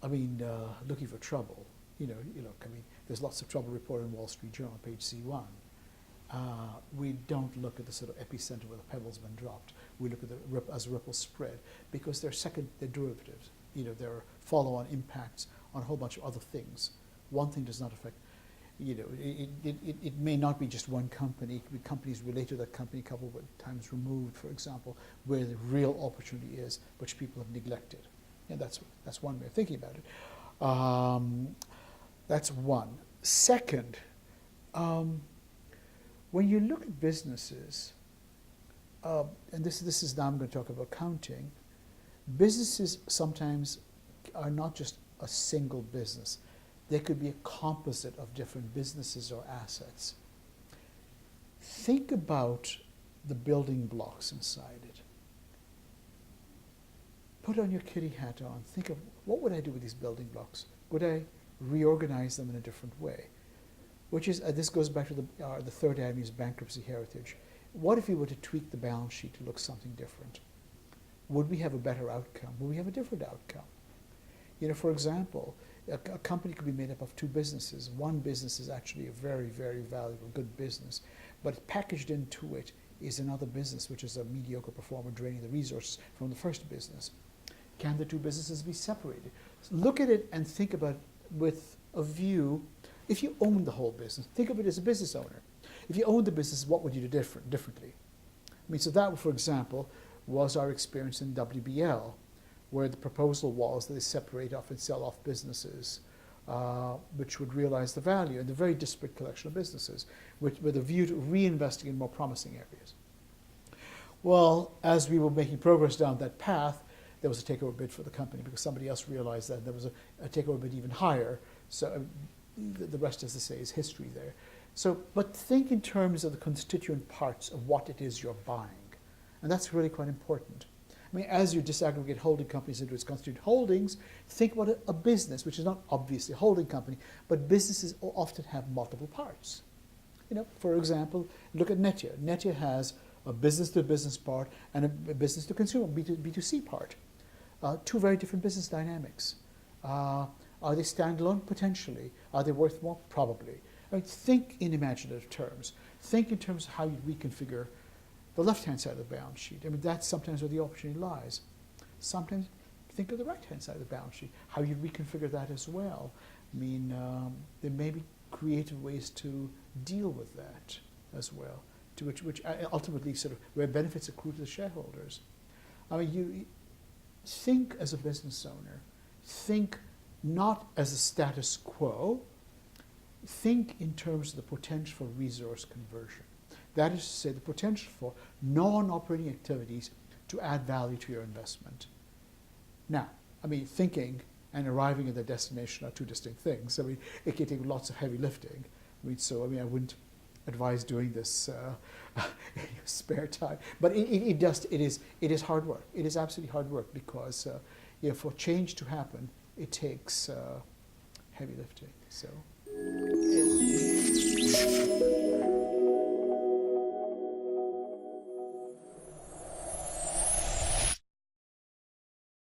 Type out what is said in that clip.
looking for trouble. There's lots of trouble reported in Wall Street Journal, page C1. We don't look at the sort of epicenter where the pebble's been dropped. We look at the as ripple spread because they're derivatives. There are follow-on impacts on a whole bunch of other things. One thing does not affect. It may not be just one company. It could be companies related to that company a couple of times removed, for example, where the real opportunity is, which people have neglected. And that's one way of thinking about it. That's one. Second, when you look at businesses, and this is now I'm going to talk about accounting, businesses sometimes are not just a single business. They could be a composite of different businesses or assets. Think about the building blocks inside it. Put on your kitty hat on. Think of, what would I do with these building blocks? Would I reorganize them in a different way? Which is, this goes back to the Third Avenue's bankruptcy heritage. What if we were to tweak the balance sheet to look something different? Would we have a better outcome? Would we have a different outcome? For example, a company could be made up of two businesses. One business is actually a very, very valuable, good business, but packaged into it is another business, which is a mediocre performer draining the resources from the first business. Can the two businesses be separated? Look at it and think about it with a view. If you own the whole business, think of it as a business owner. If you own the business, what would you do differently? So that, for example, was our experience in WBL, where the proposal was that they separate off and sell off businesses which would realize the value in the very disparate collection of businesses with a view to reinvesting in more promising areas. Well, as we were making progress down that path, there was a takeover bid for the company because somebody else realized that there was a takeover bid even higher. So the rest, as I say, is history there. But think in terms of the constituent parts of what it is you're buying. And that's really quite important. As you disaggregate holding companies into its constituent holdings, think about a business, which is not obviously a holding company, but businesses often have multiple parts. For example, look at Netgear. Netgear has a business-to-business part and a business-to-consumer, B2C part. Two very different business dynamics. Are they standalone? Potentially. Are they worth more? Probably. Think in imaginative terms. Think in terms of how you reconfigure the left-hand side of the balance sheet. That's sometimes where the opportunity lies. Sometimes think of the right-hand side of the balance sheet, how you reconfigure that as well. There may be creative ways to deal with that as well, to which ultimately sort of where benefits accrue to the shareholders. You think as a business owner, think not as a status quo, think in terms of the potential for resource conversion. That is to say, the potential for non-operating activities to add value to your investment. Now, thinking and arriving at the destination are two distinct things. It can take lots of heavy lifting. I wouldn't advise doing this in your spare time. But it is hard work. It is absolutely hard work because for change to happen, it takes heavy lifting. So.